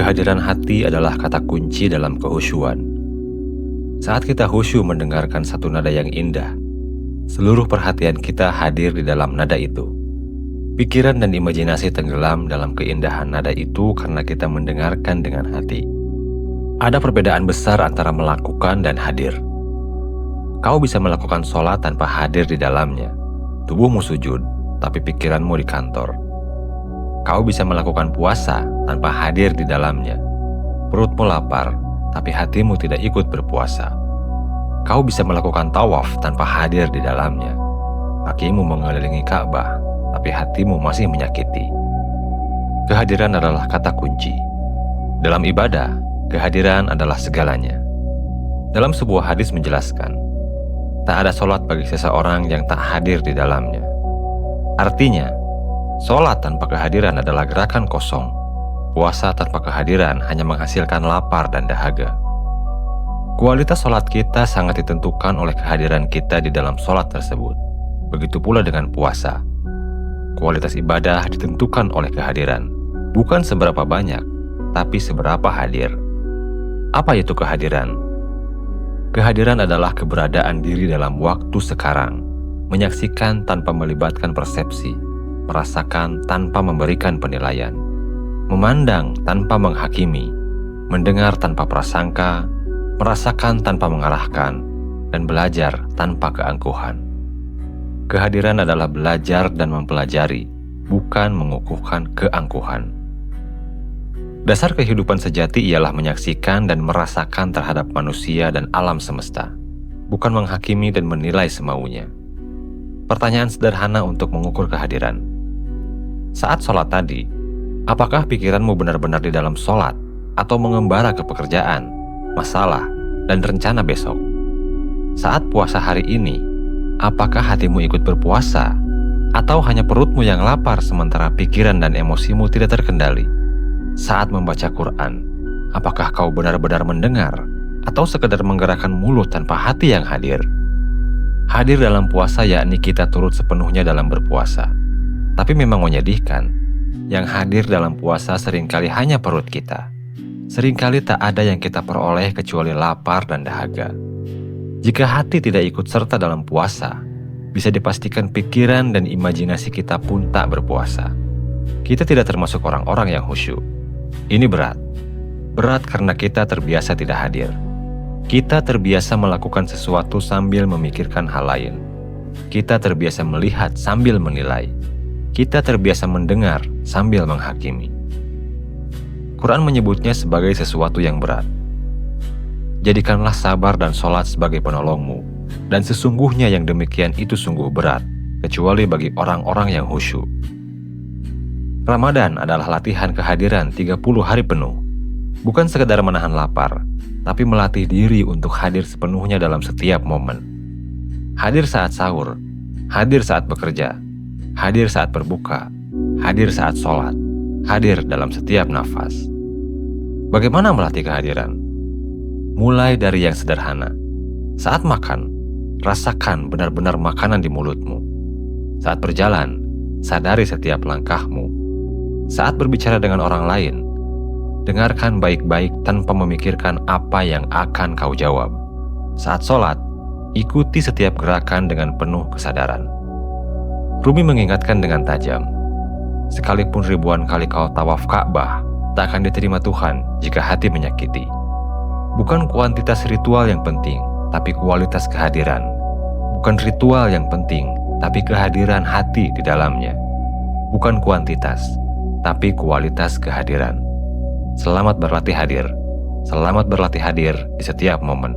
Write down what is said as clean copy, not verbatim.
Kehadiran hati adalah kata kunci dalam kehusyuan. Saat kita khusyuk mendengarkan satu nada yang indah, seluruh perhatian kita hadir di dalam nada itu. Pikiran dan imajinasi tenggelam dalam keindahan nada itu karena kita mendengarkan dengan hati. Ada perbedaan besar antara melakukan dan hadir. Kau bisa melakukan sholat tanpa hadir di dalamnya. Tubuhmu sujud, tapi pikiranmu di kantor. Kau bisa melakukan puasa tanpa hadir di dalamnya. Perutmu lapar, tapi hatimu tidak ikut berpuasa. Kau bisa melakukan tawaf tanpa hadir di dalamnya. Kakimu mengelilingi Ka'bah, tapi hatimu masih menyakiti. Kehadiran adalah kata kunci. Dalam ibadah, kehadiran adalah segalanya. Dalam sebuah hadis menjelaskan, tak ada sholat bagi seseorang yang tak hadir di dalamnya. Artinya, sholat tanpa kehadiran adalah gerakan kosong. Puasa tanpa kehadiran hanya menghasilkan lapar dan dahaga. Kualitas sholat kita sangat ditentukan oleh kehadiran kita di dalam sholat tersebut. Begitu pula dengan puasa. Kualitas ibadah ditentukan oleh kehadiran. Bukan seberapa banyak, tapi seberapa hadir. Apa itu kehadiran? Kehadiran adalah keberadaan diri dalam waktu sekarang. Menyaksikan tanpa melibatkan persepsi. Merasakan tanpa memberikan penilaian, memandang tanpa menghakimi, mendengar tanpa prasangka, merasakan tanpa mengarahkan, dan belajar tanpa keangkuhan. Kehadiran adalah belajar dan mempelajari, bukan mengukuhkan keangkuhan. Dasar kehidupan sejati ialah menyaksikan dan merasakan terhadap manusia dan alam semesta, bukan menghakimi dan menilai semaunya. Pertanyaan sederhana untuk mengukur kehadiran. Saat sholat tadi, apakah pikiranmu benar-benar di dalam sholat atau mengembara ke pekerjaan, masalah, dan rencana besok? Saat puasa hari ini, apakah hatimu ikut berpuasa atau hanya perutmu yang lapar sementara pikiran dan emosimu tidak terkendali? Saat membaca Quran, apakah kau benar-benar mendengar atau sekedar menggerakkan mulut tanpa hati yang hadir? Hadir dalam puasa yakni kita turut sepenuhnya dalam berpuasa. Tapi memang menyedihkan, yang hadir dalam puasa seringkali hanya perut kita. Seringkali tak ada yang kita peroleh kecuali lapar dan dahaga. Jika hati tidak ikut serta dalam puasa, bisa dipastikan pikiran dan imajinasi kita pun tak berpuasa. Kita tidak termasuk orang-orang yang khusyuk. Ini berat. Berat karena kita terbiasa tidak hadir. Kita terbiasa melakukan sesuatu sambil memikirkan hal lain. Kita terbiasa melihat sambil menilai. Kita terbiasa mendengar sambil menghakimi. Quran menyebutnya sebagai sesuatu yang berat. Jadikanlah sabar dan sholat sebagai penolongmu, dan sesungguhnya yang demikian itu sungguh berat, kecuali bagi orang-orang yang khusyuk. Ramadan adalah latihan kehadiran 30 hari penuh. Bukan sekedar menahan lapar, tapi melatih diri untuk hadir sepenuhnya dalam setiap momen. Hadir saat sahur, hadir saat bekerja, hadir saat berbuka, hadir saat sholat, hadir dalam setiap nafas. Bagaimana melatih kehadiran? Mulai dari yang sederhana. Saat makan, rasakan benar-benar makanan di mulutmu. Saat berjalan, sadari setiap langkahmu. Saat berbicara dengan orang lain, dengarkan baik-baik tanpa memikirkan apa yang akan kau jawab. Saat sholat, ikuti setiap gerakan dengan penuh kesadaran. Rumi mengingatkan dengan tajam, sekalipun ribuan kali kau tawaf Ka'bah, tak akan diterima Tuhan jika hati menyakiti. Bukan kuantitas ritual yang penting, tapi kualitas kehadiran. Bukan ritual yang penting, tapi kehadiran hati di dalamnya. Bukan kuantitas, tapi kualitas kehadiran. Selamat berlatih hadir. Selamat berlatih hadir di setiap momen.